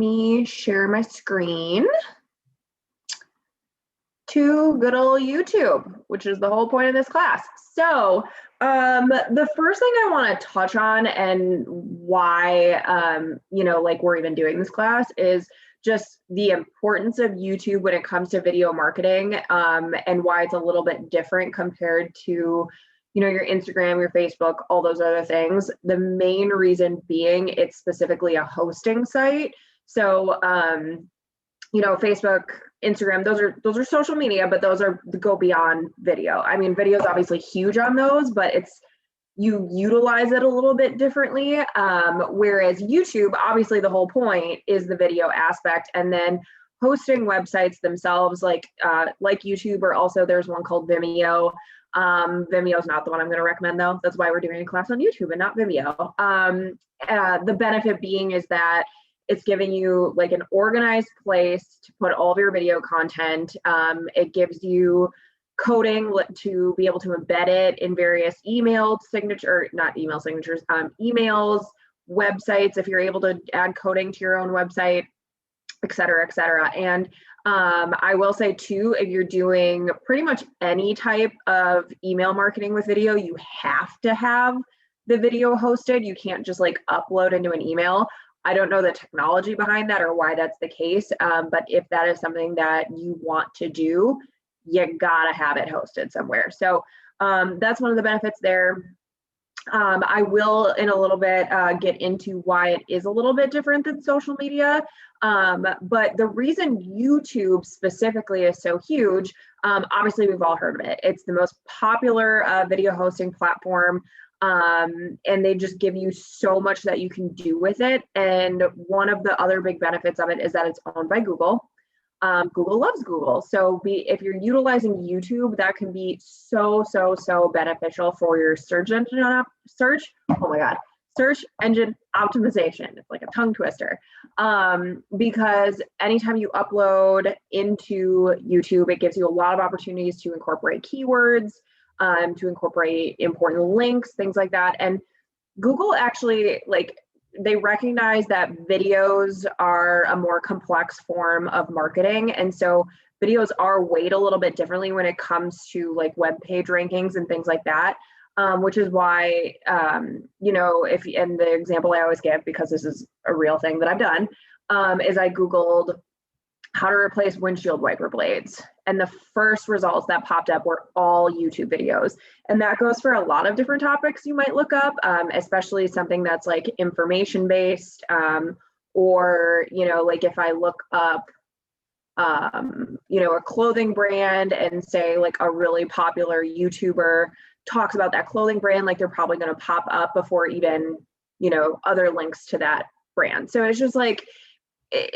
me share my screen to good old YouTube, which is the whole point of this class. So the first thing I want to touch on and why, like we're even doing this class is just the importance of YouTube when it comes to video marketing, and why it's a little bit different compared to, your Instagram, your Facebook, all those other things. The main reason being it's specifically a hosting site. So, Facebook, Instagram, those are social media, but those go beyond video. I mean, video is obviously huge on those, but you utilize it a little bit differently. Whereas YouTube, obviously the whole point is the video aspect, and then hosting websites themselves, like YouTube, or also there's one called Vimeo. Vimeo is not the one I'm going to recommend though. That's why we're doing a class on YouTube and not Vimeo. The benefit being is that it's giving you like an organized place to put all of your video content. It gives you coding to be able to embed it in various emails, websites, if you're able to add coding to your own website, et cetera, et cetera. And I will say too, if you're doing pretty much any type of email marketing with video, you have to have the video hosted. You can't just like upload into an email. I don't know the technology behind that or why that's the case, but if that is something that you want to do, you gotta have it hosted somewhere. So that's one of the benefits there. I will in a little bit get into why it is a little bit different than social media. But the reason YouTube specifically is so huge, obviously we've all heard of it. It's the most popular video hosting platform. And they just give you so much that you can do with it. And one of the other big benefits of it is that it's owned by Google. Google loves Google. So if you're utilizing YouTube, that can be so beneficial for your search engine optimization. It's like a tongue twister. Because anytime you upload into YouTube, it gives you a lot of opportunities to incorporate keywords, to incorporate important links, things like that. And Google actually, they recognize that videos are a more complex form of marketing. And so videos are weighed a little bit differently when it comes to like web page rankings and things like that. Which is why, and the example I always give, because this is a real thing that I've done, is I Googled how to replace windshield wiper blades. And the first results that popped up were all YouTube videos. And that goes for a lot of different topics you might look up, especially something that's like information-based, or, like if I look up, a clothing brand and say like a really popular YouTuber talks about that clothing brand, like they're probably going to pop up before even, other links to that brand. So it's just like,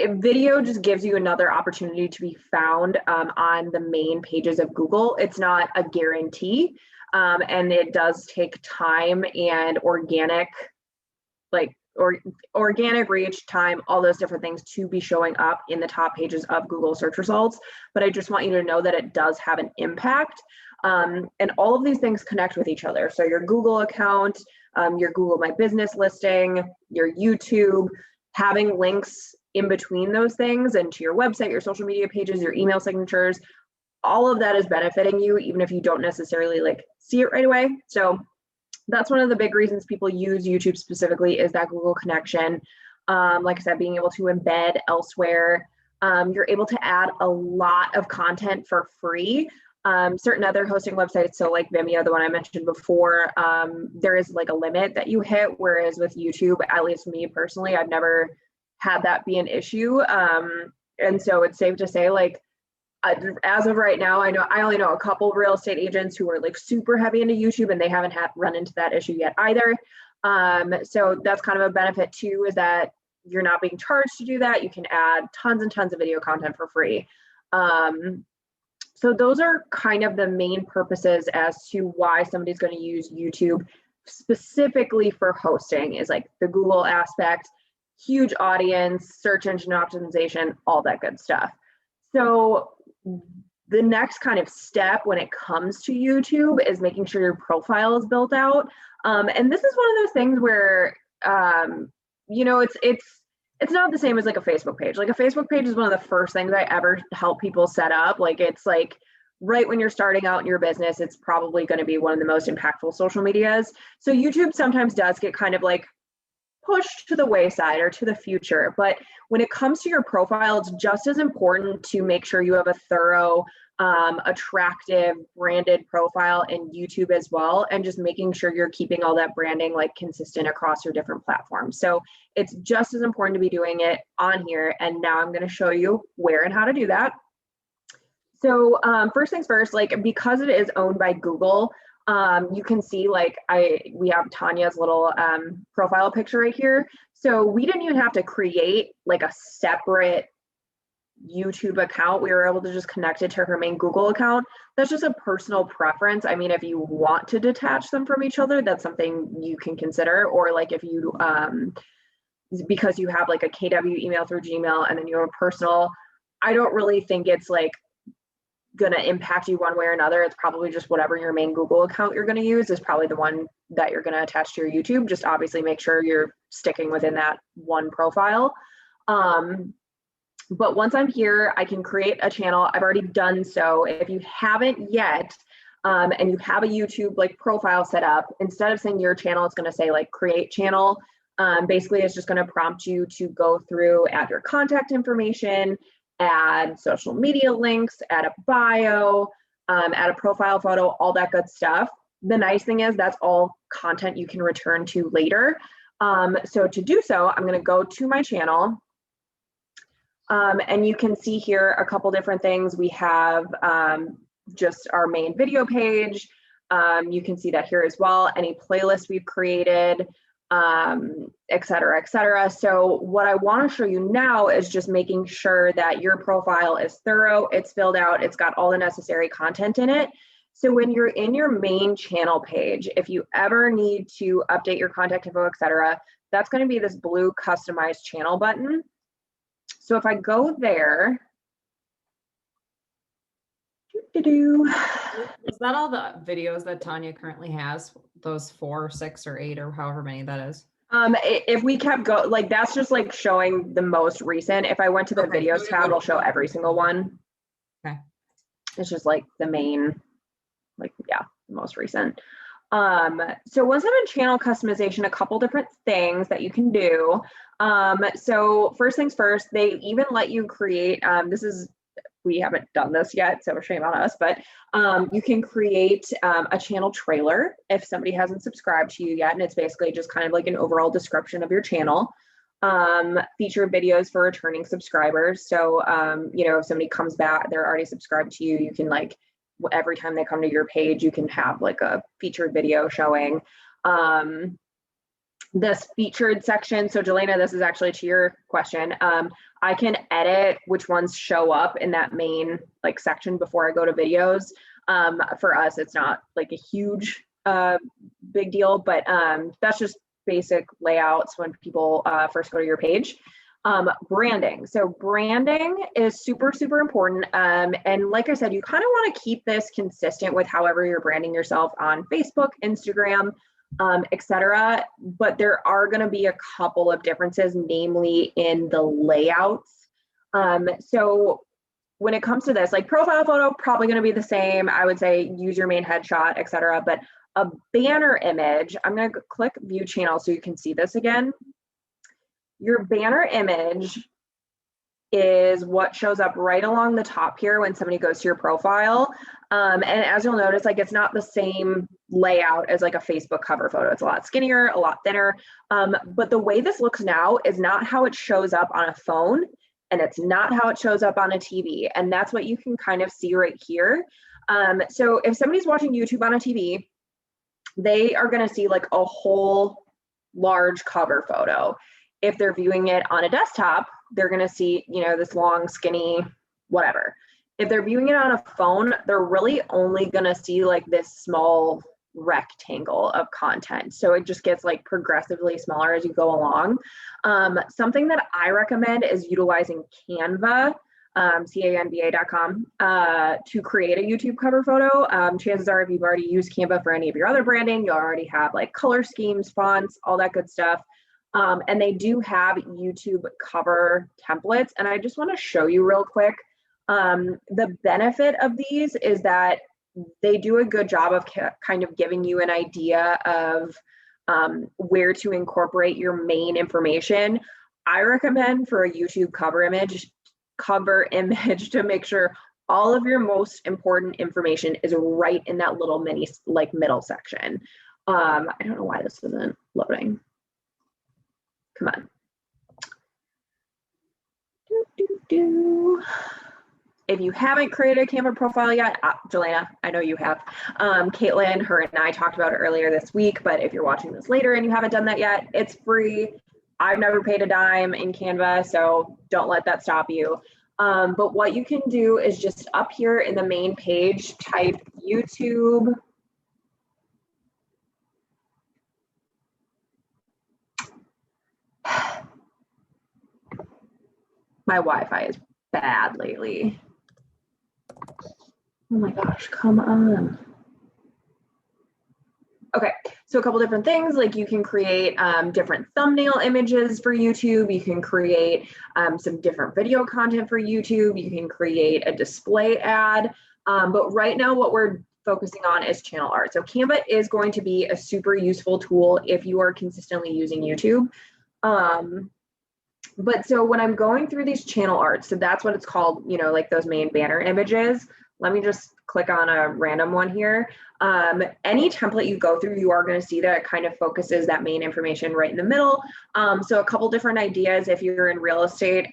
video just gives you another opportunity to be found on the main pages of Google. It's not a guarantee, and it does take time and organic reach, time, all those different things to be showing up in the top pages of Google search results. But I just want you to know that it does have an impact. And all of these things connect with each other. So your Google account, your Google My Business listing, your YouTube, having links in between those things and to your website, your social media pages, your email signatures, all of that is benefiting you, even if you don't necessarily see it right away. So that's one of the big reasons people use YouTube specifically, is that Google connection. Like I said, being able to embed elsewhere. You're able to add a lot of content for free. Certain other hosting websites, so like Vimeo, the one I mentioned before, there is like a limit that you hit, whereas with YouTube, at least me personally, I've never had that be an issue. And so it's safe to say, as of right now, I only know a couple of real estate agents who are super heavy into YouTube, and they haven't run into that issue yet either. So that's kind of a benefit too, is that you're not being charged to do that. You can add tons and tons of video content for free. So those are kind of the main purposes as to why somebody's going to use YouTube specifically for hosting, is like the Google aspect, huge audience, search engine optimization, all that good stuff. So the next kind of step when it comes to YouTube is making sure your profile is built out. And this is one of those things where, it's it's not the same as like a Facebook page. Like a Facebook page is one of the first things I ever help people set up. Like it's like right when you're starting out in your business, it's probably going to be one of the most impactful social medias. So YouTube sometimes does get kind of like pushed to the wayside or to the future. But when it comes to your profile, it's just as important to make sure you have a thorough, attractive, branded profile in YouTube as well, and just making sure you're keeping all that branding like consistent across your different platforms. So it's just as important to be doing it on here. And now I'm going to show you where and how to do that. So first things first, like because it is owned by Google, you can see like we have Tanya's little profile picture right here. So we didn't even have to create like a separate YouTube account. We were able to just connect it to her main Google account. That's just a personal preference. I mean, if you want to detach them from each other, that's something you can consider. Or like if you, because you have like a KW email through Gmail and then you have a personal, I don't really think it's like gonna impact you one way or another. It's probably just whatever your main Google account you're gonna use is probably the one that you're gonna attach to your YouTube. Just obviously make sure you're sticking within that one profile. But once I'm here, I can create a channel. I've already done so. If you haven't yet, and you have a YouTube like profile set up, instead of saying your channel, it's gonna say like create channel. Basically, it's just gonna prompt you to go through, add your contact information, add social media links, add a bio, add a profile photo, all that good stuff. The nice thing is that's all content you can return to later. So to do so, I'm going to go to my channel. And you can see here a couple different things. We have just our main video page. You can see that here as well, any playlist we've created, et cetera, et cetera. So what I want to show you now is just making sure that your profile is thorough, it's filled out, it's got all the necessary content in it. So when you're in your main channel page, if you ever need to update your contact info, et cetera, that's going to be this blue customize channel button. So if I go there, is that all the videos that Tanya currently has? Those 4, 6, or 8, or however many that is? If we kept going, like that's just like showing the most recent. If I went to the videos tab, it'll show every single one. Okay. It's just like the main, like, yeah, the most recent. So once I'm in channel customization, a couple different things that you can do. So first things first, they even let you create, we haven't done this yet, so shame on us, but you can create a channel trailer if somebody hasn't subscribed to you yet, and it's basically just kind of like an overall description of your channel. Feature videos for returning subscribers. So, you know, if somebody comes back, they're already subscribed to you, you can like, every time they come to your page, you can have like a featured video showing. This featured section, so Jelena, this is actually to your question. I can edit which ones show up in that main like section before I go to videos. For us, it's not like a huge big deal, but that's just basic layouts when people first go to your page. Branding. So branding is super, super important. And like I said, you kind of want to keep this consistent with however you're branding yourself on Facebook, Instagram, etc. But there are going to be a couple of differences, namely in the layouts. So when it comes to this, like profile photo, probably going to be the same. I would say use your main headshot, etc. But a banner image, I'm going to click view channel so you can see this again. Your banner image is what shows up right along the top here when somebody goes to your profile. And as you'll notice, like it's not the same layout as like a Facebook cover photo. It's a lot skinnier, a lot thinner. But the way this looks now is not how it shows up on a phone, and it's not how it shows up on a TV. And that's what you can kind of see right here. So if somebody's watching YouTube on a TV, they are going to see like a whole large cover photo. If they're viewing it on a desktop, they're going to see, you know, this long, skinny, whatever. If they're viewing it on a phone, they're really only going to see like this small rectangle of content. So it just gets like progressively smaller as you go along. Something that I recommend is utilizing Canva, canva.com, to create a YouTube cover photo. Chances are if you've already used Canva for any of your other branding, you already have like color schemes, fonts, all that good stuff. And they do have YouTube cover templates. And I just want to show you real quick. The benefit of these is that they do a good job of kind of giving you an idea of where to incorporate your main information. I recommend for a YouTube cover image to make sure all of your most important information is right in that little mini middle section. I don't know why this isn't loading. Come on. If you haven't created a Canva profile yet, Jelena, I know you have. Caitlin, her and I talked about it earlier this week, but if you're watching this later and you haven't done that yet, it's free. I've never paid a dime in Canva, so don't let that stop you. But what you can do is just up here in the main page, type YouTube. My Wi-Fi is bad lately. Oh my gosh, come on. Okay, so a couple different things, like you can create different thumbnail images for YouTube. You can create some different video content for YouTube. You can create a display ad. But right now what we're focusing on is channel art. So Canva is going to be a super useful tool if you are consistently using YouTube. But so when I'm going through these channel art, so that's what it's called, you know, like those main banner images. Let me just click on a random one here. Any template you go through, you are going to see that it kind of focuses that main information right in the middle. So a couple different ideas if you're in real estate,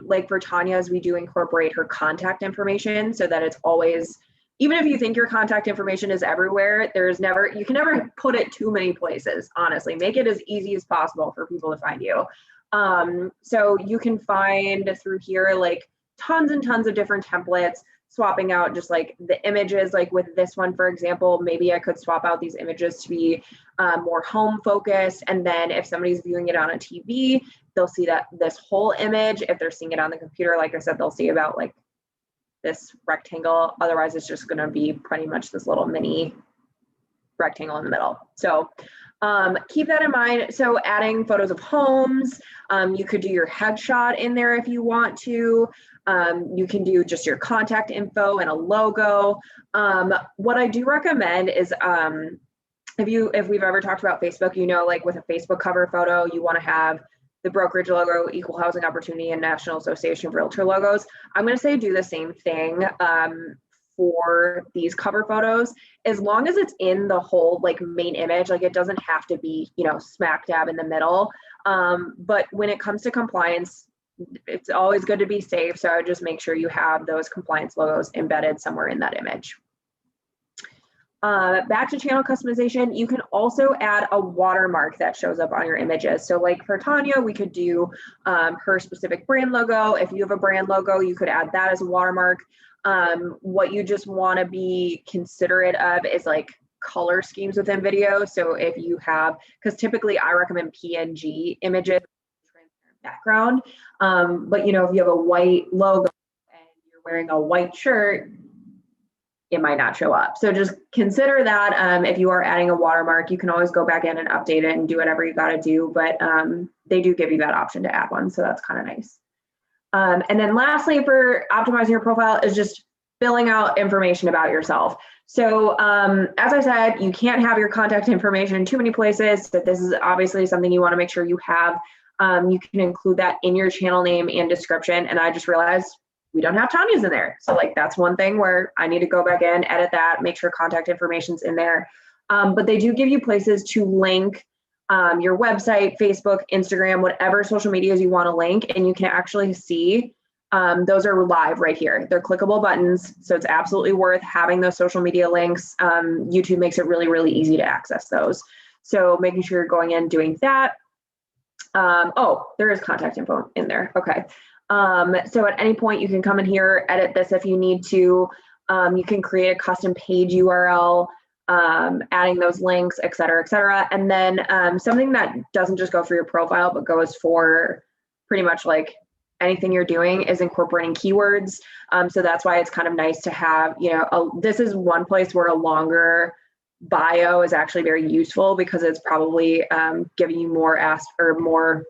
like for Tanya's, we do incorporate her contact information so that it's always, even if you think your contact information is everywhere, you can never put it too many places, honestly. Make it as easy as possible for people to find you. So you can find through here like tons and tons of different templates, swapping out just like the images. Like with this one, for example, maybe I could swap out these images to be more home focused. And then if somebody's viewing it on a TV, they'll see that this whole image. If they're seeing it on the computer, like I said, they'll see about like this rectangle. Otherwise, it's just going to be pretty much this little mini rectangle in the middle. So keep that in mind. So adding photos of homes, you could do your headshot in there if you want to. You can do just your contact info and a logo. What I do recommend is if we've ever talked about Facebook, you know, like with a Facebook cover photo, you want to have the brokerage logo, Equal Housing Opportunity, and National Association of Realtor logos. I'm going to say do the same thing for these cover photos, as long as it's in the whole like main image. Like it doesn't have to be, you know, smack dab in the middle. But when it comes to compliance, it's always good to be safe. So I would just make sure you have those compliance logos embedded somewhere in that image. Back to channel customization, you can also add a watermark that shows up on your images. So like for Tanya, we could do her specific brand logo. If you have a brand logo, you could add that as a watermark. What you just want to be considerate of is like color schemes within video. So if you have, because typically I recommend PNG images, transparent background. But you know, if you have a white logo and you're wearing a white shirt, it might not show up. So just consider that. If you are adding a watermark, you can always go back in and update it and do whatever you got to do. But they do give you that option to add one. So that's kind of nice. And then lastly, for optimizing your profile is just filling out information about yourself. So as I said, you can't have your contact information in too many places. So this is obviously something you want to make sure you have. You can include that in your channel name and description. And I just realized we don't have Tanya's in there. So like that's one thing where I need to go back in, edit that, make sure contact information's in there. But they do give you places to link your website, Facebook, Instagram, whatever social medias you want to link, and you can actually see those are live right here. They're clickable buttons, so it's absolutely worth having those social media links. YouTube makes it really, really easy to access those. So making sure you're going in doing that. Oh, there is contact info in there. Okay. So at any point you can come in here, edit this if you need to. You can create a custom page URL, adding those links, et cetera, et cetera. And then something that doesn't just go for your profile, but goes for pretty much like anything you're doing is incorporating keywords. So that's why it's kind of nice to have, you know, this is one place where a longer bio is actually very useful because it's probably giving you more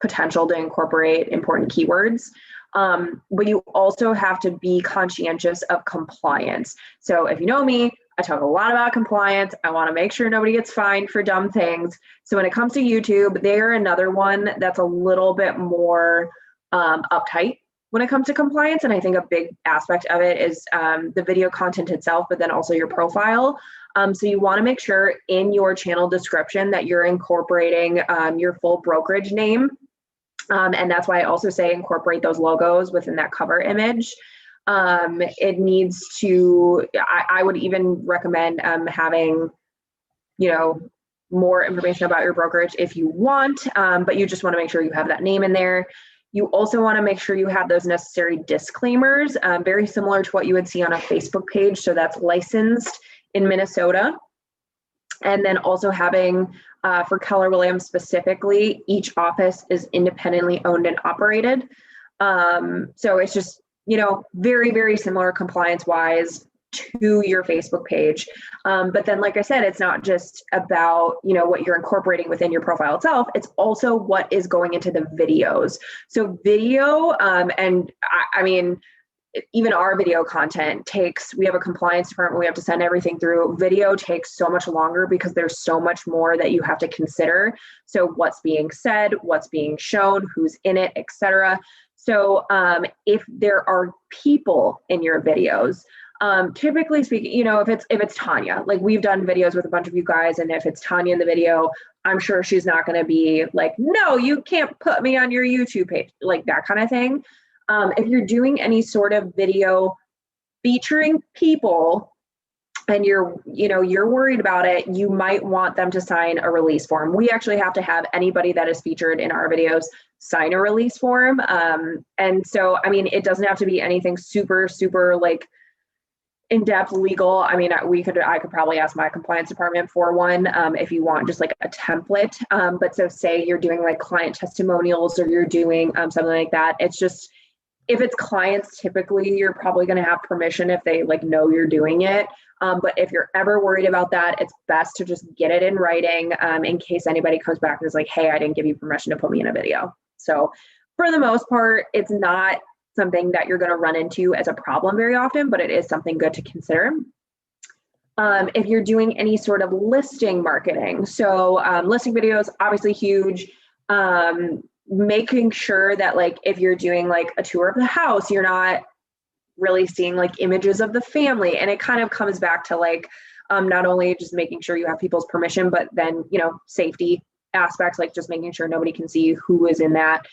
potential to incorporate important keywords. But you also have to be conscientious of compliance. So if you know me, I talk a lot about compliance. I want to make sure nobody gets fined for dumb things. So when it comes to YouTube, they're another one that's a little bit more uptight when it comes to compliance. And I think a big aspect of it is the video content itself, but then also your profile. So you want to make sure in your channel description that you're incorporating your full brokerage name. And that's why I also say incorporate those logos within that cover image. It needs to, I would even recommend having, more information about your brokerage if you want, but you just want to make sure you have that name in there. You also want to make sure you have those necessary disclaimers, very similar to what you would see on a Facebook page. So that's licensed in Minnesota. And then also having, for Keller Williams specifically, each office is independently owned and operated. So it's just, very, very similar compliance-wise to your Facebook page. But then, like I said, it's not just about, what you're incorporating within your profile itself. It's also what is going into the videos. So video, and I mean, even our video content we have a compliance department, we have to send everything through. Video takes so much longer because there's so much more that you have to consider. So what's being said, what's being shown, who's in it, etc. So if there are people in your videos, typically speaking, if it's Tanya, like we've done videos with a bunch of you guys, and if it's Tanya in the video, I'm sure she's not going to be like, no, you can't put me on your YouTube page, like that kind of thing. If you're doing any sort of video featuring people and you're worried about it, you might want them to sign a release form. We actually have to have anybody that is featured in our videos sign a release form. And so, I mean, it doesn't have to be anything super, super like in-depth legal. I mean, I could probably ask my compliance department for one if you want just like a template. But so say you're doing like client testimonials or you're doing something like that. It's just, if it's clients, typically you're probably going to have permission if they like know you're doing it. But if you're ever worried about that, it's best to just get it in writing in case anybody comes back and is like, hey, I didn't give you permission to put me in a video. So for the most part, it's not something that you're going to run into as a problem very often, but it is something good to consider. If you're doing any sort of listing marketing, so listing videos, obviously huge. Making sure that like if you're doing like a tour of the house, you're not really seeing like images of the family. And it kind of comes back to like not only just making sure you have people's permission, but then, safety aspects, like just making sure nobody can see who is in that.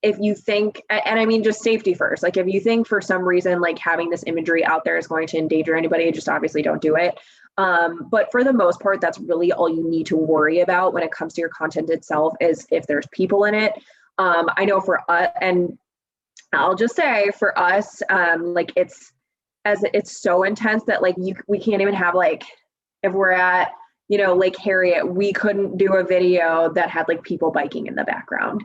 If you think, and I mean, just safety first, like if you think for some reason, like having this imagery out there is going to endanger anybody, just obviously don't do it. But for the most part, that's really all you need to worry about when it comes to your content itself is if there's people in it. I know for us, and I'll just say for us, like it's so intense that like we can't even have like, if we're at, Lake Harriet, we couldn't do a video that had like people biking in the background.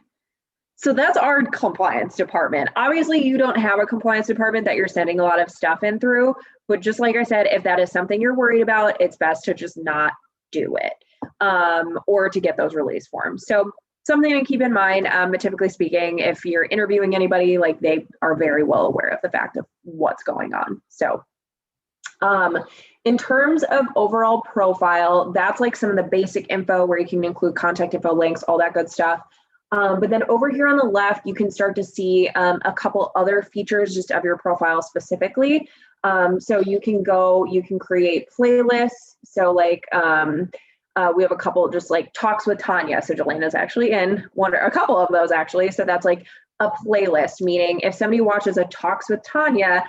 So that's our compliance department. Obviously, you don't have a compliance department that you're sending a lot of stuff in through, but just like I said, if that is something you're worried about, it's best to just not do it or to get those release forms. So something to keep in mind, but typically speaking, if you're interviewing anybody, like they are very well aware of the fact of what's going on. So in terms of overall profile, that's like some of the basic info where you can include contact info, links, all that good stuff. But then over here on the left, you can start to see a couple other features just of your profile specifically. So you can create playlists. So like we have a couple just like talks with Tanya. So Jelena's actually in a couple of those actually. So that's like a playlist, meaning if somebody watches a talks with Tanya,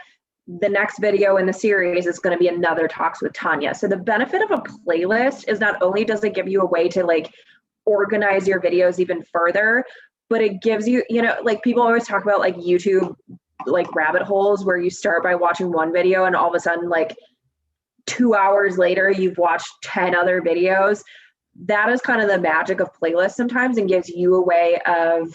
the next video in the series is going to be another talks with Tanya. So the benefit of a playlist is not only does it give you a way to like organize your videos even further, but it gives you, like people always talk about like YouTube, like rabbit holes where you start by watching one video and all of a sudden like 2 hours later, you've watched 10 other videos. That is kind of the magic of playlists sometimes and gives you a way of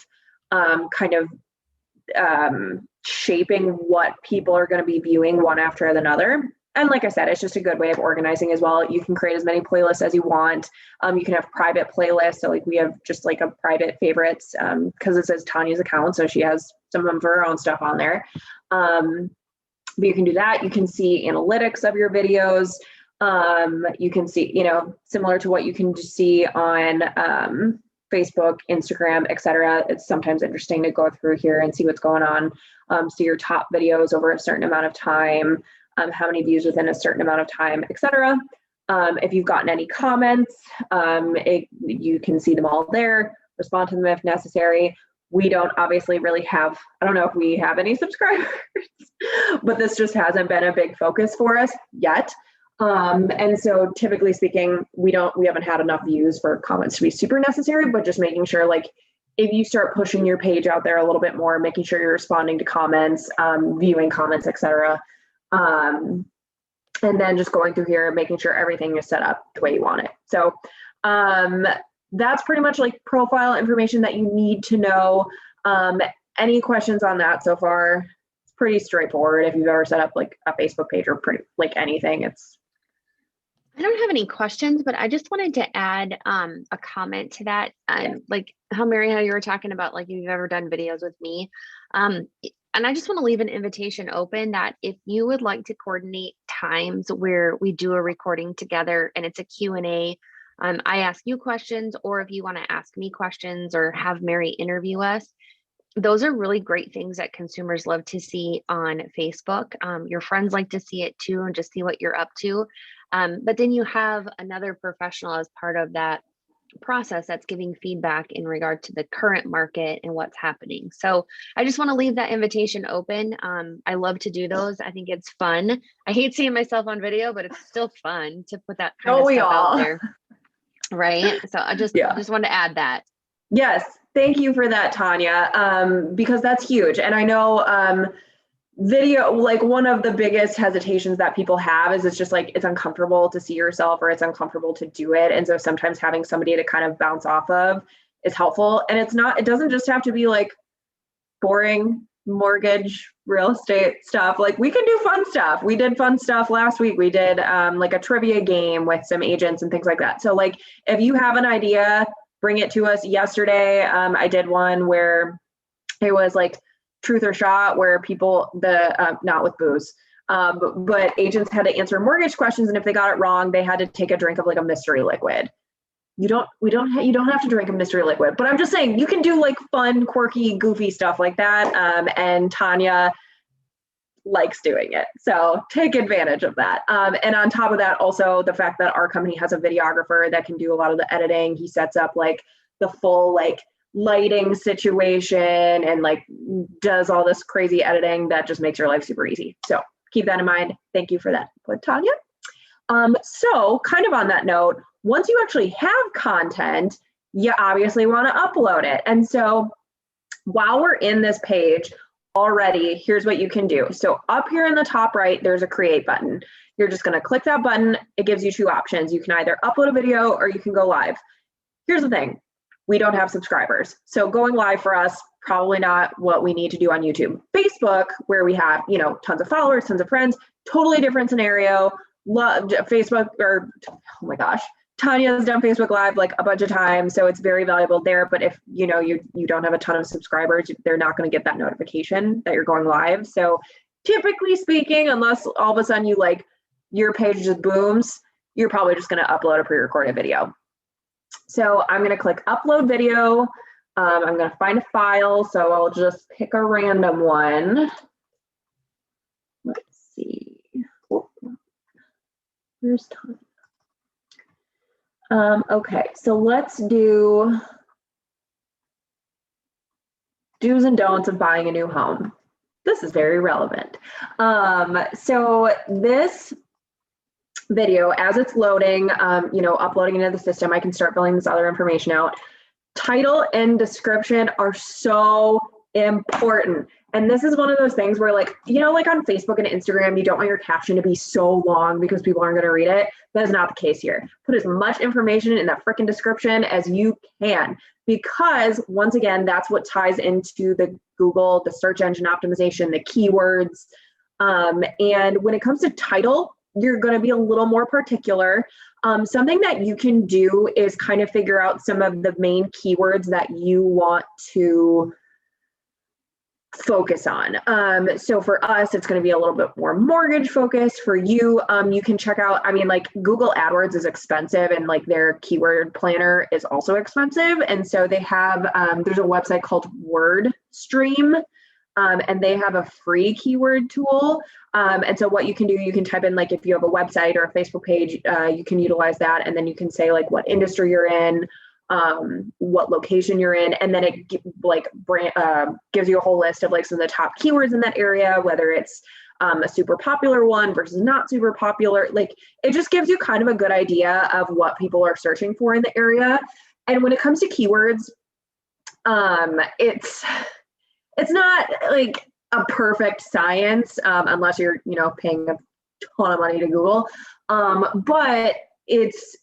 shaping what people are going to be viewing one after another. And like I said, it's just a good way of organizing as well. You can create as many playlists as you want. You can have private playlists. So like we have just like a private favorites because it says Tanya's account. So she has some of her own stuff on there. But you can do that. You can see analytics of your videos. You can see, you know, similar to what you can see on Facebook, Instagram, etc. It's sometimes interesting to go through here and see what's going on. See your top videos over a certain amount of time, how many views within a certain amount of time, etc. If you've gotten any comments, you can see them all there, respond to them if necessary. We don't obviously really have, I don't know if we have any subscribers, but this just hasn't been a big focus for us yet. And so typically speaking, we haven't had enough views for comments to be super necessary, but just making sure like if you start pushing your page out there a little bit more, making sure you're responding to comments, viewing comments, etc. And then just going through here, making sure everything is set up the way you want it. So that's pretty much like profile information that you need to know. Any questions on that so far? It's pretty straightforward. If you've ever set up like a Facebook page or pretty like anything, I don't have any questions, but I just wanted to add a comment to that. Like how Mary, how you were talking about like if you've ever done videos with me. And I just want to leave an invitation open that if you would like to coordinate times where we do a recording together and it's a Q&A, I ask you questions, or if you want to ask me questions or have Mary interview us, those are really great things that consumers love to see on Facebook. Your friends like to see it too and just see what you're up to. But then you have another professional as part of that process that's giving feedback in regard to the current market and what's happening. So I just want to leave that invitation open. I love to do those. I think it's fun. I hate seeing myself on video, but it's still fun to put that kind of stuff out there. Right. So I just wanted to add that. Yes. Thank you for that, Tanya, because that's huge. And I know video, like one of the biggest hesitations that people have is it's just like, it's uncomfortable to see yourself or it's uncomfortable to do it. And so sometimes having somebody to kind of bounce off of is helpful. And it doesn't just have to be like boring mortgage, real estate stuff. Like we can do fun stuff. We did fun stuff last week. We did like a trivia game with some agents and things like that. So like, if you have an idea, bring it to us. Yesterday, I did one where it was like truth or shot, where people, not with booze, but agents had to answer mortgage questions. And if they got it wrong, they had to take a drink of like a mystery liquid. You don't have to drink a mystery liquid, but I'm just saying you can do like fun, quirky, goofy stuff like that. And Tanya likes doing it. So take advantage of that. And on top of that, also the fact that our company has a videographer that can do a lot of the editing. He sets up like the full like lighting situation and like does all this crazy editing that just makes your life super easy. So keep that in mind. Thank you for that input, Tanya. So kind of on that note, once you actually have content, you obviously want to upload it. And so while we're in this page already, here's what you can do. So up here in the top right, there's a create button. You're just going to click that button. It gives you two options. You can either upload a video or you can go live. Here's the thing. We don't have subscribers. So going live for us, probably not what we need to do on YouTube. Facebook, where we have, you know, tons of followers, tons of friends, totally different scenario. Loved Facebook, or oh my gosh, Tanya's done Facebook Live like a bunch of times, so it's very valuable there. But if you know you don't have a ton of subscribers, they're not going to get that notification that you're going live. So typically speaking, unless all of a sudden you like your page just booms, you're probably just going to upload a pre-recorded video. So I'm going to click upload video. I'm going to find a file, so I'll just pick a random one. Let's see. Where's Tanya? Okay, so let's do do's and don'ts of buying a new home. This is very relevant. So this video, as it's loading, you know, uploading into the system, I can start filling this other information out. Title and description are so important. And this is one of those things where, like, you know, like on Facebook and Instagram, you don't want your caption to be so long because people aren't going to read it. That is not the case here. Put as much information in that freaking description as you can, because once again, that's what ties into the Google, the search engine optimization, the keywords. And when it comes to title, you're going to be a little more particular. Something that you can do is kind of figure out some of the main keywords that you want to focus on. So for us, it's going to be a little bit more mortgage focused. For you, you can check out, I mean, like Google AdWords is expensive, and like their keyword planner is also expensive. And so they have, there's a website called WordStream, and they have a free keyword tool. And so what you can do, you can type in, like, if you have a website or a Facebook page, you can utilize that. And then you can say like what industry you're in, what location you're in, and then it gives you a whole list of like some of the top keywords in that area, whether it's a super popular one versus not super popular. Like, it just gives you kind of a good idea of what people are searching for in the area. And when it comes to keywords, it's not like a perfect science, unless you're, paying a ton of money to Google. But it's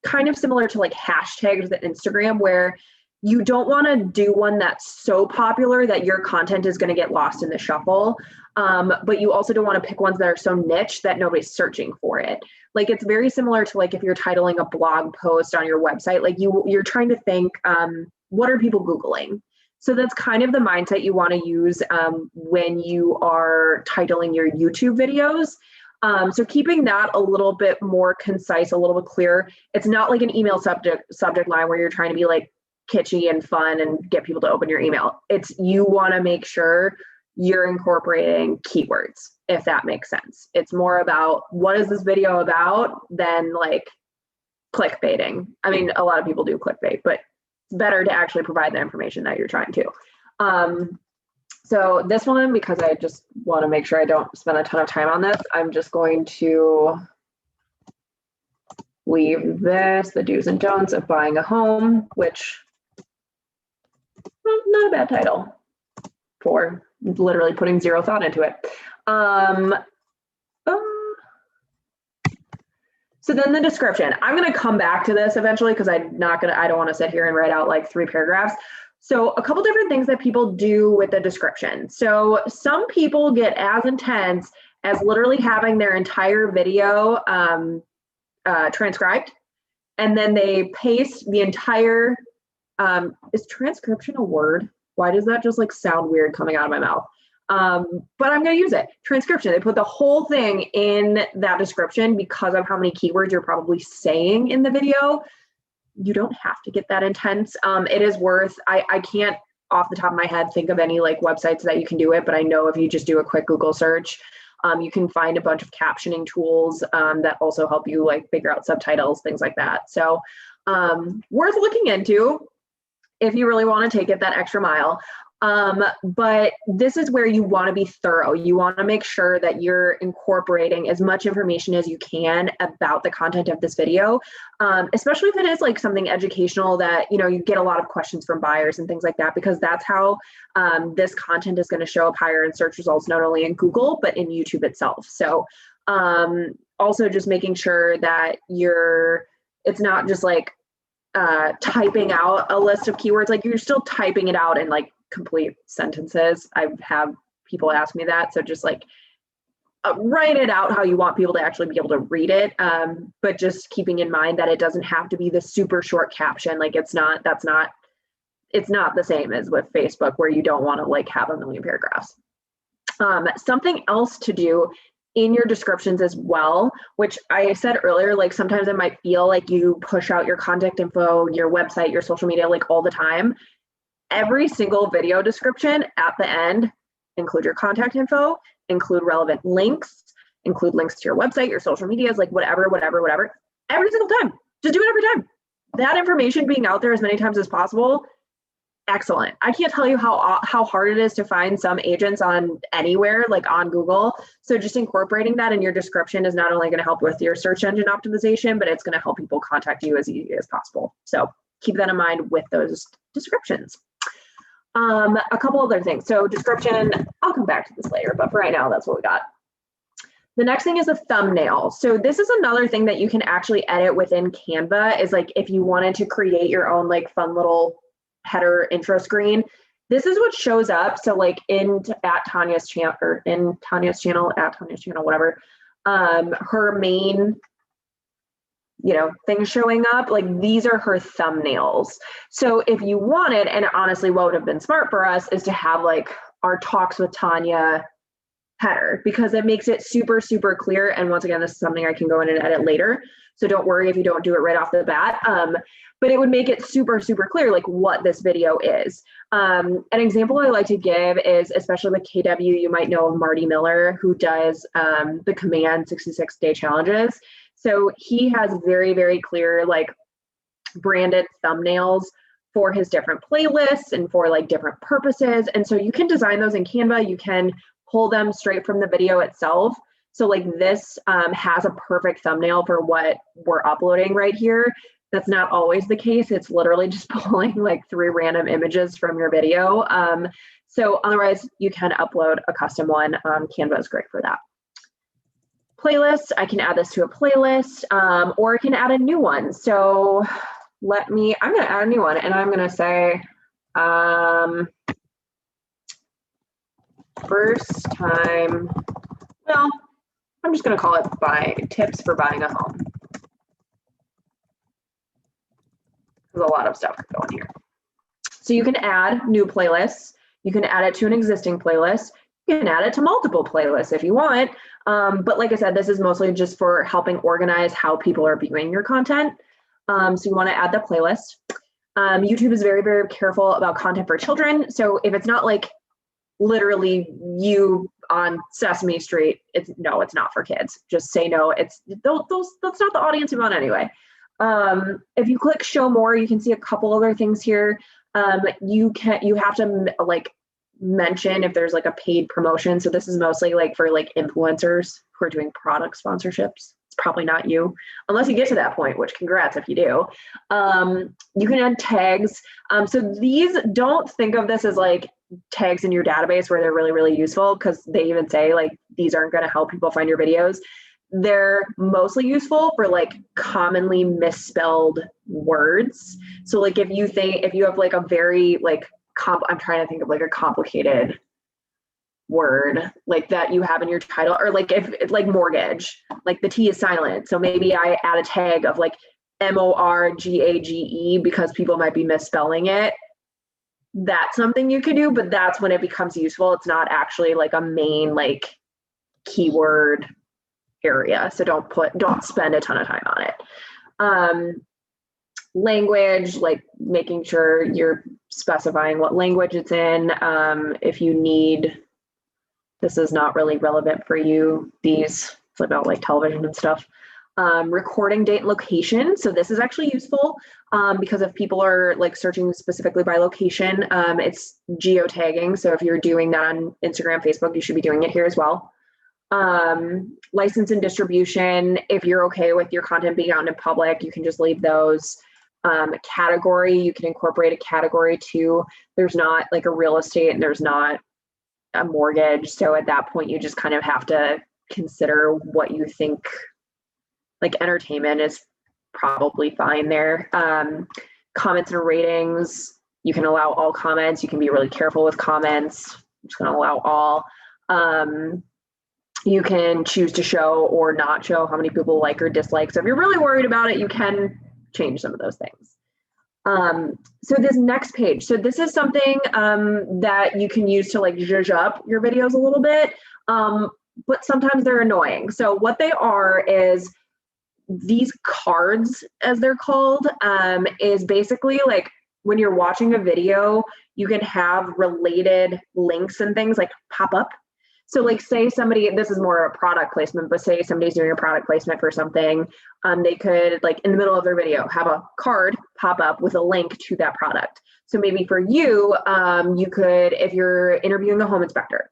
kind of similar to like hashtags with Instagram, where you don't want to do one that's so popular that your content is going to get lost in the shuffle. But you also don't want to pick ones that are so niche that nobody's searching for it. Like, it's very similar to like if you're titling a blog post on your website, like you're trying to think, what are people Googling? So that's kind of the mindset you want to use when you are titling your YouTube videos. So keeping that a little bit more concise, a little bit clearer. It's not like an email subject line where you're trying to be like kitschy and fun and get people to open your email. It's, you want to make sure you're incorporating keywords, if that makes sense. It's more about what is this video about than like clickbaiting. I mean, a lot of people do clickbait, but it's better to actually provide the information that you're trying to. So this one, because I just want to make sure I don't spend a ton of time on this, I'm just going to leave this, the do's and don'ts of buying a home, which, well, not a bad title for literally putting zero thought into it. So then the description, I'm going to come back to this eventually, because I don't want to sit here and write out like 3 paragraphs. So a couple different things that people do with the description. So some people get as intense as literally having their entire video transcribed, and then they paste the entire, is transcription a word? Why does that just like sound weird coming out of my mouth? But I'm going to use it. Transcription. They put the whole thing in that description because of how many keywords you're probably saying in the video. You don't have to get that intense. It is worth, I can't off the top of my head think of any like websites that you can do it, but I know if you just do a quick Google search, you can find a bunch of captioning tools that also help you like figure out subtitles, things like that. So worth looking into if you really want to take it that extra mile. But this is where you want to be thorough. You want to make sure that you're incorporating as much information as you can about the content of this video, especially if it is like something educational that, you get a lot of questions from buyers and things like that, because that's how this content is going to show up higher in search results, not only in Google, but in YouTube itself. So also just making sure that it's not just like typing out a list of keywords, like you're still typing it out in like complete sentences. I've had people ask me that. So just like write it out how you want people to actually be able to read it. But just keeping in mind that it doesn't have to be the super short caption. Like it's not the same as with Facebook, where you don't want to like have a million paragraphs. Something else to do in your descriptions as well, which I said earlier, like sometimes it might feel like you push out your contact info, your website, your social media, like all the time. Every single video description at the end, include your contact info, include relevant links, include links to your website, your social medias, like whatever, every single time. Just do it every time. That information being out there as many times as possible, excellent. I can't tell you how hard it is to find some agents on anywhere, like on Google. So just incorporating that in your description is not only going to help with your search engine optimization, but it's going to help people contact you as easy as possible. So keep that in mind with those descriptions. A couple other things. So description, I'll come back to this later, but for right now, that's what we got. The next thing is a thumbnail. So this is another thing that you can actually edit within Canva, is like if you wanted to create your own like fun little header intro screen, this is what shows up. So like at Tanya's channel, whatever, her main, you know, things showing up, like these are her thumbnails. So if you wanted, and honestly, what would have been smart for us is to have like our Talks with Tanya header, because it makes it super, super clear. And once again, this is something I can go in and edit later. So don't worry if you don't do it right off the bat. But it would make it super, super clear, like what this video is. An example I like to give is, especially with KW, you might know of Marty Miller, who does the Command 66-day challenges. So he has very, very clear, like branded thumbnails for his different playlists and for like different purposes. And so you can design those in Canva. You can pull them straight from the video itself. So like this has a perfect thumbnail for what we're uploading right here. That's not always the case. It's literally just pulling like 3 random images from your video. So otherwise you can upload a custom one. Canva is great for that. Playlist, I can add this to a playlist, or I can add a new one. So I'm gonna add a new one, and I'm gonna say, first time, well, I'm just gonna call it tips for buying a home. There's a lot of stuff to go in here. So you can add new playlists. You can add it to an existing playlist. You can add it to multiple playlists if you want. But like I said, this is mostly just for helping organize how people are viewing your content. So you want to add the playlist. YouTube is very, very careful about content for children. So if it's not like literally you on Sesame Street, it's not for kids. Just say no. That's not the audience you want anyway. If you click show more, you can see a couple other things here. You have to like mention if there's like a paid promotion. So this is mostly like for like influencers who are doing product sponsorships. It's probably not you, unless you get to that point, which congrats if you do. You can add tags. So these, don't think of this as like tags in your database where they're really, really useful, because they even say like these aren't going to help people find your videos. They're mostly useful for like commonly misspelled words. So like if you have like a very like I'm trying to think of like a complicated word like that you have in your title, or like if like mortgage, like the T is silent. So maybe I add a tag of like MORGAGE because people might be misspelling it. That's something you could do, but that's when it becomes useful. It's not actually like a main like keyword area. So don't spend a ton of time on it. Language, like making sure you're specifying what language it's in. If you need, this is not really relevant for you. It's about like television and stuff. Recording date and location. So this is actually useful because if people are like searching specifically by location, it's geotagging. So if you're doing that on Instagram, Facebook, you should be doing it here as well. License and distribution. If you're okay with your content being out in public, you can just leave those. Category, you can incorporate a category too. There's not like a real estate and there's not a mortgage. So at that point, you just kind of have to consider what you think. Like entertainment is probably fine there. Comments and ratings, you can allow all comments. You can be really careful with comments. I'm just going to allow all. You can choose to show or not show how many people like or dislike. So if you're really worried about it, you can change some of those things. So this next page, so this is something that you can use to like zhuzh up your videos a little bit, but sometimes they're annoying. So what they are is these cards, as they're called, is basically like when you're watching a video, you can have related links and things like pop up. So like say somebody, this is more a product placement, but say somebody's doing a product placement for something, they could like in the middle of their video have a card pop up with a link to that product. So maybe for you, you could, if you're interviewing a home inspector,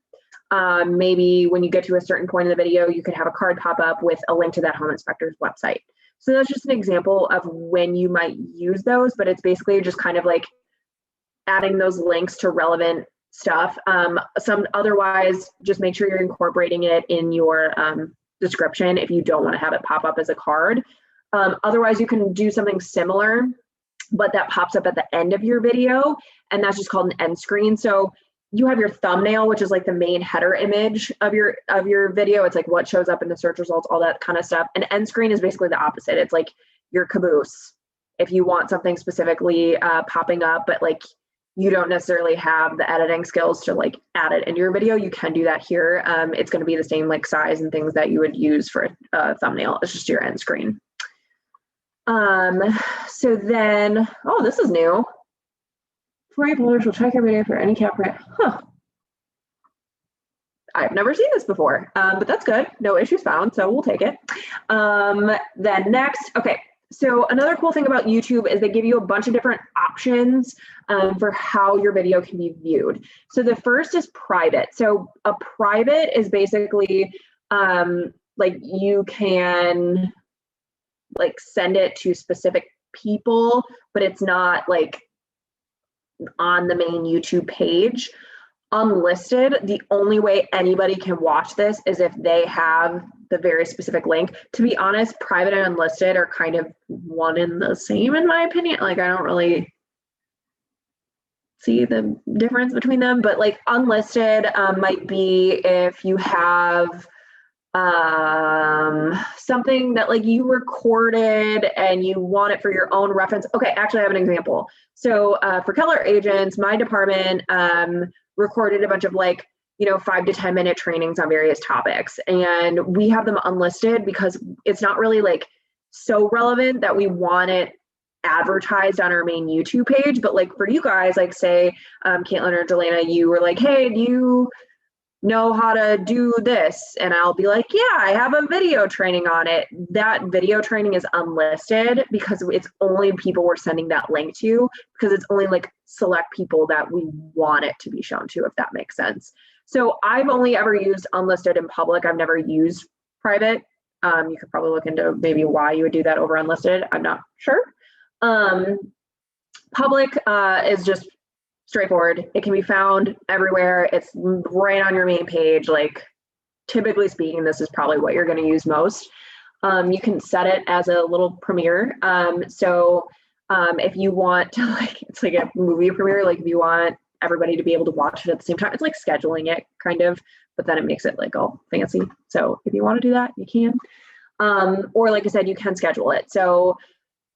maybe when you get to a certain point in the video, you could have a card pop up with a link to that home inspector's website. So that's just an example of when you might use those, but it's basically just kind of like adding those links to relevant stuff. Otherwise, just make sure you're incorporating it in your description if you don't want to have it pop up as a card. Otherwise, you can do something similar, but that pops up at the end of your video, and that's just called an end screen. So you have your thumbnail, which is like the main header image of your video. It's like what shows up in the search results, all that kind of stuff. And end screen is basically the opposite. It's like your caboose. If you want something specifically popping up, but like you don't necessarily have the editing skills to like add it into your video, you can do that here. It's going to be the same like size and things that you would use for a thumbnail. It's just your end screen. So then, oh, this is new. Before you publish, we'll check your video for any copyright. Huh. I've never seen this before, but that's good. No issues found, so we'll take it. Then next, okay. So another cool thing about YouTube is they give you a bunch of different options for how your video can be viewed. So the first is private. So a private is basically like you can like send it to specific people, but it's not like on the main YouTube page. Unlisted, the only way anybody can watch this is if they have the very specific link. To be honest, private and unlisted are kind of one and the same in my opinion. Like I don't really see the difference between them, but like unlisted might be if you have something that like you recorded and you want it for your own reference. Okay, actually I have an example. So for Keller agents, my department recorded a bunch of like, 5 to 10 minute trainings on various topics. And we have them unlisted because it's not really like so relevant that we want it advertised on our main YouTube page. But like for you guys, like say, Caitlin or Jelena, you were like, hey, do you know how to do this? And I'll be like, yeah, I have a video training on it. That video training is unlisted because it's only people we're sending that link to, because it's only like select people that we want it to be shown to, if that makes sense. So I've only ever used unlisted in public. I've never used private. You could probably look into maybe why you would do that over unlisted. I'm not sure. Public is just straightforward. It can be found everywhere. It's right on your main page. Like typically speaking, this is probably what you're going to use most. You can set it as a little premiere. So if you want to like, it's like a movie premiere, like if you want everybody to be able to watch it at the same time, it's like scheduling it kind of, but then it makes it like all fancy. So if you want to do that, you can. Or like I said, you can schedule it. So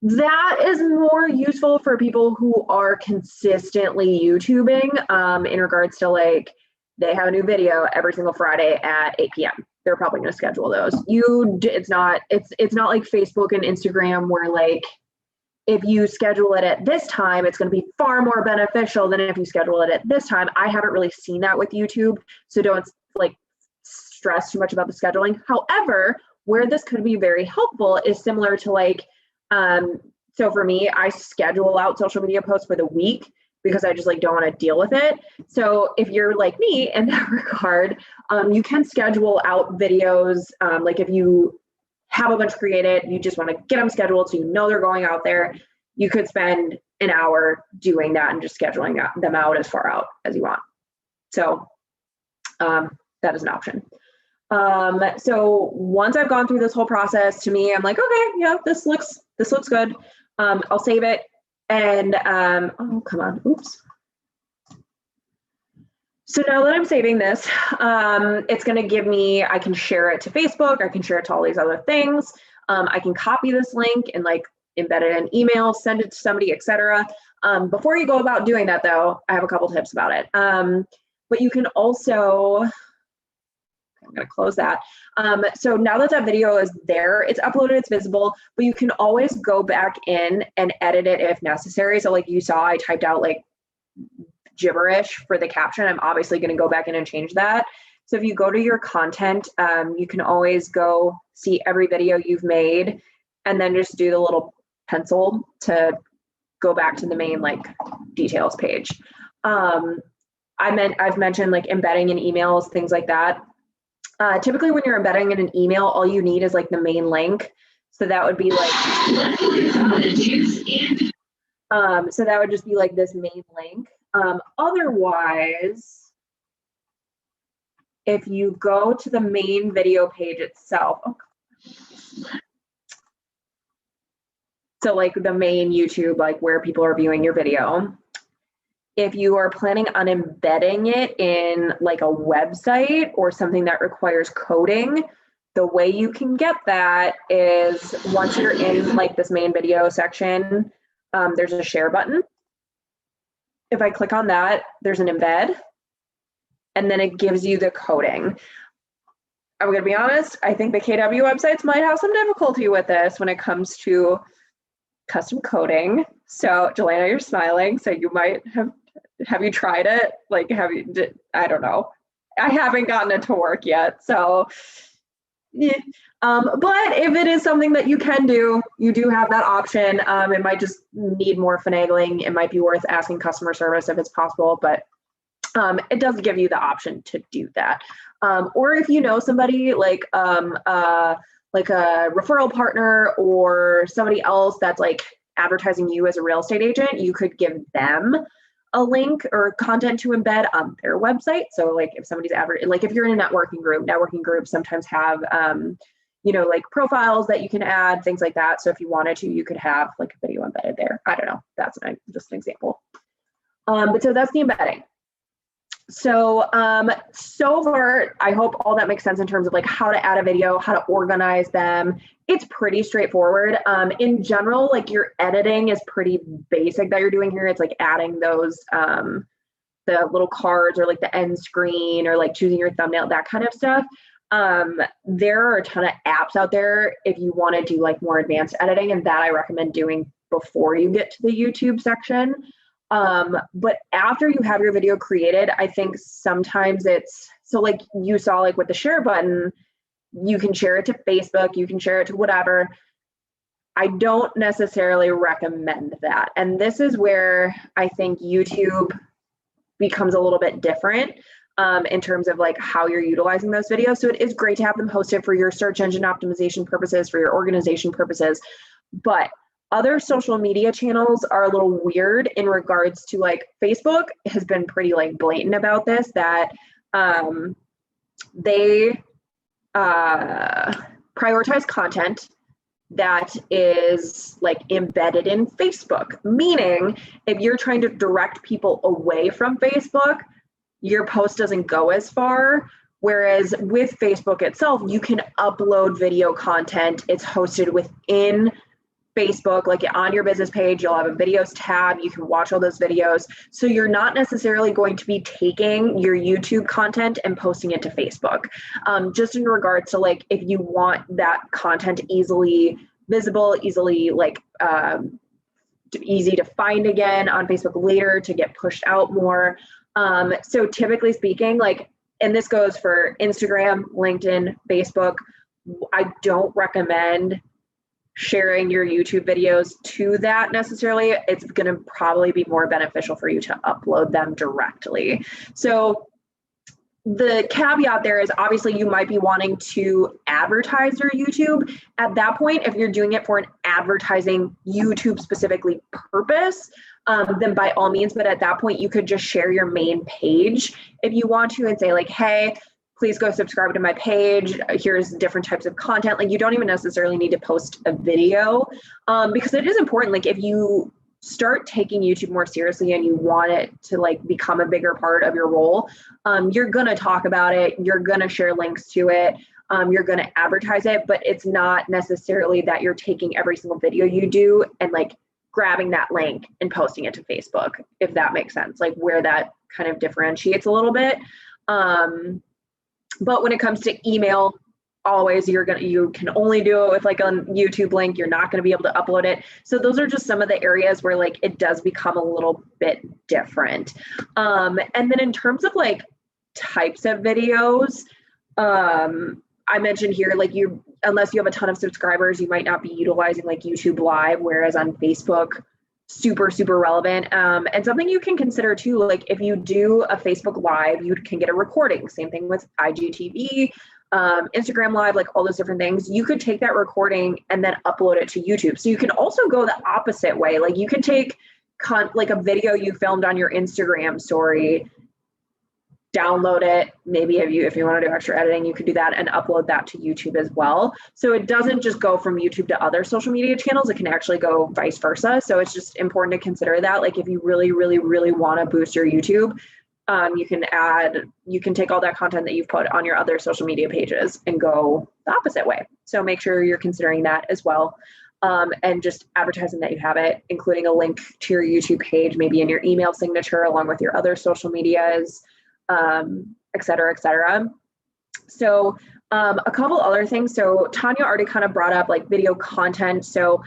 that is more useful for people who are consistently YouTubing in regards to like they have a new video every single Friday at 8 p.m. They're probably going to schedule those. It's not like Facebook and Instagram where like if you schedule it at this time, it's going to be far more beneficial than if you schedule it at this time. I haven't really seen that with YouTube, so don't like stress too much about the scheduling. However, where this could be very helpful is similar to like so for me, I schedule out social media posts for the week because I just like don't want to deal with it. So if you're like me in that regard, you can schedule out videos. Like if you have a bunch created, you just want to get them scheduled so you know they're going out there. You could spend an hour doing that and just scheduling them out as far out as you want. So that is an option. So once I've gone through this whole process, to me, I'm like, okay, yeah, this looks good. I'll save it. And, oh, come on, oops. So now that I'm saving this, it's going to give me, I can share it to Facebook. I can share it to all these other things. I can copy this link and like embed it in email, send it to somebody, etc. Before you go about doing that though, I have a couple tips about it. But you can also, I'm going to close that. So now that that video is there, it's uploaded, it's visible, but you can always go back in and edit it if necessary. So like you saw, I typed out like gibberish for the caption. I'm obviously going to go back in and change that. So if you go to your content, you can always go see every video you've made and then just do the little pencil to go back to the main like details page. I've mentioned like embedding in emails, things like that. Typically when you're embedding in an email, all you need is like the main link. So that would be like, so that would just be like this main link. Otherwise, if you go to the main video page itself, so like the main YouTube, like where people are viewing your video, If you are planning on embedding it in like a website or something that requires coding, the way you can get that is once you're in like this main video section, there's a share button. If I click on that, there's an embed, and then it gives you the coding. I'm going to be honest, I think the KW websites might have some difficulty with this when it comes to custom coding. So Jelena, you're smiling, so you might have you tried it? Like, I don't know. I haven't gotten it to work yet. So, yeah. But if it is something that you can do, you do have that option. It might just need more finagling. It might be worth asking customer service if it's possible, but it does give you the option to do that. Or if you know somebody like a referral partner or somebody else that's like advertising you as a real estate agent, you could give them a link or content to embed on their website. So like if somebody's like if you're in a networking groups sometimes have like profiles that you can add, things like that. So if you wanted to, you could have like a video embedded there. I don't know. That's just an example. But so that's the embedding. So, so far, I hope all that makes sense in terms of like how to add a video, how to organize them. It's pretty straightforward. In general, like your editing is pretty basic that you're doing here. It's like adding those, the little cards or like the end screen or like choosing your thumbnail, that kind of stuff. There are a ton of apps out there if you want to do like more advanced editing, and that I recommend doing before you get to the YouTube section. But after you have your video created, I think sometimes so like you saw like with the share button, you can share it to Facebook, you can share it to whatever. I don't necessarily recommend that. And this is where I think YouTube becomes a little bit different in terms of like how you're utilizing those videos. So it is great to have them hosted for your search engine optimization purposes, for your organization purposes, but other social media channels are a little weird in regards to like Facebook has been pretty like blatant about this, that they prioritize content that is like embedded in Facebook. Meaning if you're trying to direct people away from Facebook, your post doesn't go as far. Whereas with Facebook itself, you can upload video content. It's hosted within Facebook, like on your business page, you'll have a videos tab. You can watch all those videos. So you're not necessarily going to be taking your YouTube content and posting it to Facebook. Just in regards to like, if you want that content easily visible, easily like easy to find again on Facebook later to get pushed out more. So typically speaking, like, and this goes for Instagram, LinkedIn, Facebook, I don't recommend sharing your YouTube videos to that necessarily. It's going to probably be more beneficial for you to upload them directly. So the caveat there is obviously you might be wanting to advertise your YouTube. At that point, if you're doing it for an advertising YouTube specifically purpose, then by all means, but at that point you could just share your main page if you want to and say like, hey, please go subscribe to my page. Here's different types of content. Like you don't even necessarily need to post a video because it is important. Like if you start taking YouTube more seriously and you want it to like become a bigger part of your role, you're going to talk about it. You're going to share links to it. You're going to advertise it, but it's not necessarily that you're taking every single video you do and like grabbing that link and posting it to Facebook, if that makes sense, like where that kind of differentiates a little bit. But when it comes to email, always you can only do it with like a YouTube link. You're not going to be able to upload it. So those are just some of the areas where like it does become a little bit different. And then in terms of like types of videos, I mentioned here, like unless you have a ton of subscribers, you might not be utilizing like YouTube Live, whereas on Facebook, super, super relevant. And something you can consider too, like if you do a Facebook Live, you can get a recording. Same thing with IGTV, Instagram Live, like all those different things. You could take that recording and then upload it to YouTube. So you can also go the opposite way. Like you could take like a video you filmed on your Instagram story, download it. Maybe if you want to do extra editing, you could do that and upload that to YouTube as well. So it doesn't just go from YouTube to other social media channels. It can actually go vice versa. So it's just important to consider that. Like if you really, really, really want to boost your YouTube, you can take all that content that you've put on your other social media pages and go the opposite way. So make sure you're considering that as well. And just advertising that you have it, including a link to your YouTube page, maybe in your email signature, along with your other social medias, et cetera, et cetera. So a couple other things. So Tanya already kind of brought up like video content. So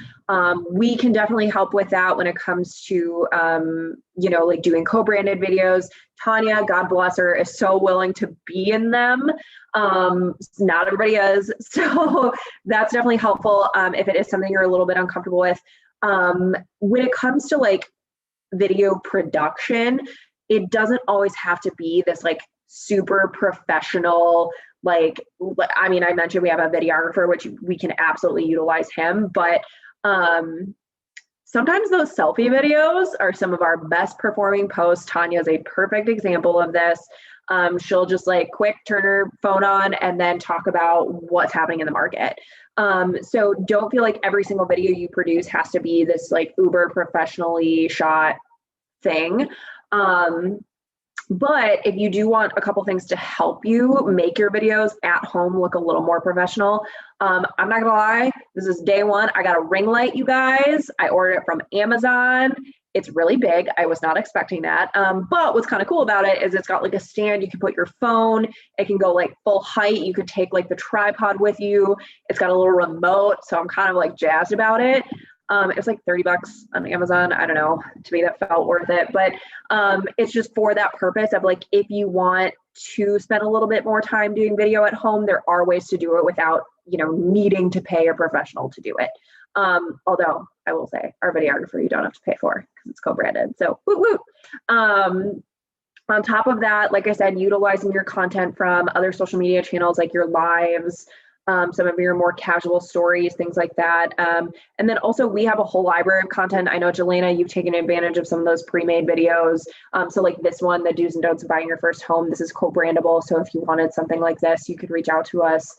we can definitely help with that when it comes to, like doing co-branded videos. Tanya, God bless her, is so willing to be in them. Not everybody is. So that's definitely helpful if it is something you're a little bit uncomfortable with. When it comes to like video production, it doesn't always have to be this like super professional, I mentioned we have a videographer, which we can absolutely utilize him, but sometimes those selfie videos are some of our best performing posts. Tanya is a perfect example of this. She'll just like quick turn her phone on and then talk about what's happening in the market. So don't feel like every single video you produce has to be this like uber professionally shot thing. But if you do want a couple things to help you make your videos at home look a little more professional, I'm not gonna lie, this is day one. I got a ring light, you guys. I ordered it from Amazon. It's really big. I was not expecting that. But what's kind of cool about it is it's got like a stand. You can put your phone. It can go like full height. You could take like the tripod with you. It's got a little remote. So I'm kind of like jazzed about it. It was like $30 on Amazon. I don't know, to me that felt worth it, but it's just for that purpose of like, if you want to spend a little bit more time doing video at home, there are ways to do it without, needing to pay a professional to do it. Although I will say our videographer, you don't have to pay for because it's co-branded. So woo woo. On top of that, like I said, utilizing your content from other social media channels, like your lives, some of your more casual stories, things like that. And then also we have a whole library of content. I know, Jelena, you've taken advantage of some of those pre-made videos. So like this one, the do's and don'ts of buying your first home, this is co-brandable. So if you wanted something like this, you could reach out to us.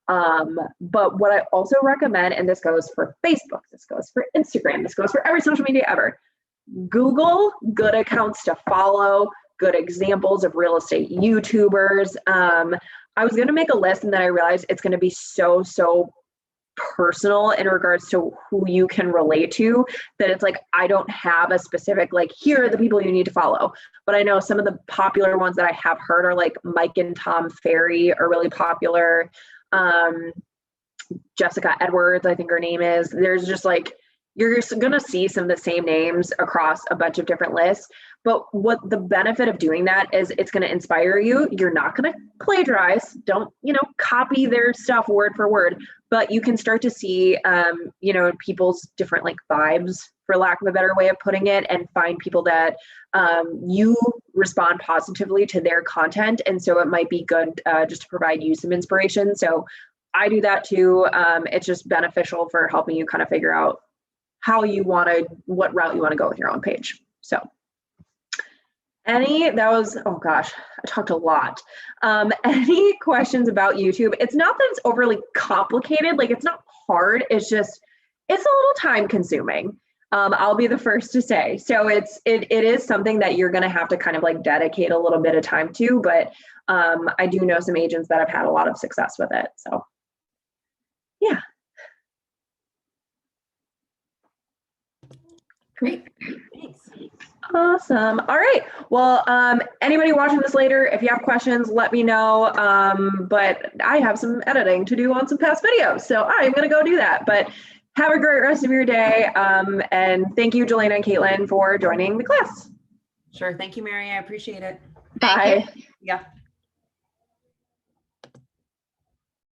But what I also recommend, and this goes for Facebook, this goes for Instagram, this goes for every social media ever, Google good accounts to follow, good examples of real estate YouTubers. I was going to make a list and then I realized it's going to be so personal in regards to who you can relate to, that it's like, I don't have a specific, like, here are the people you need to follow. But I know some of the popular ones that I have heard are like Mike and Tom Ferry are really popular. Jessica Edwards, I think her name is. There's just like, you're going to see some of the same names across a bunch of different lists. But what the benefit of doing that is it's going to inspire you. You're not going to plagiarize. Don't, copy their stuff word for word, but you can start to see, people's different like vibes, for lack of a better way of putting it, and find people that you respond positively to their content. And so it might be good just to provide you some inspiration. So I do that too. It's just beneficial for helping you kind of figure out what route you want to go with your own page. So oh gosh, I talked a lot. Any questions about YouTube? It's not that it's overly complicated. Like, it's not hard. It's a little time consuming. I'll be the first to say. So it is something that you're going to have to kind of like dedicate a little bit of time to, but I do know some agents that have had a lot of success with it. So yeah. Great. Thanks. Awesome. All right. Well, anybody watching this later, if you have questions, let me know. But I have some editing to do on some past videos, so I'm going to go do that. But have a great rest of your day. And thank you, Jelena and Caitlin, for joining the class. Sure. Thank you, Mary. I appreciate it. Bye. Yeah.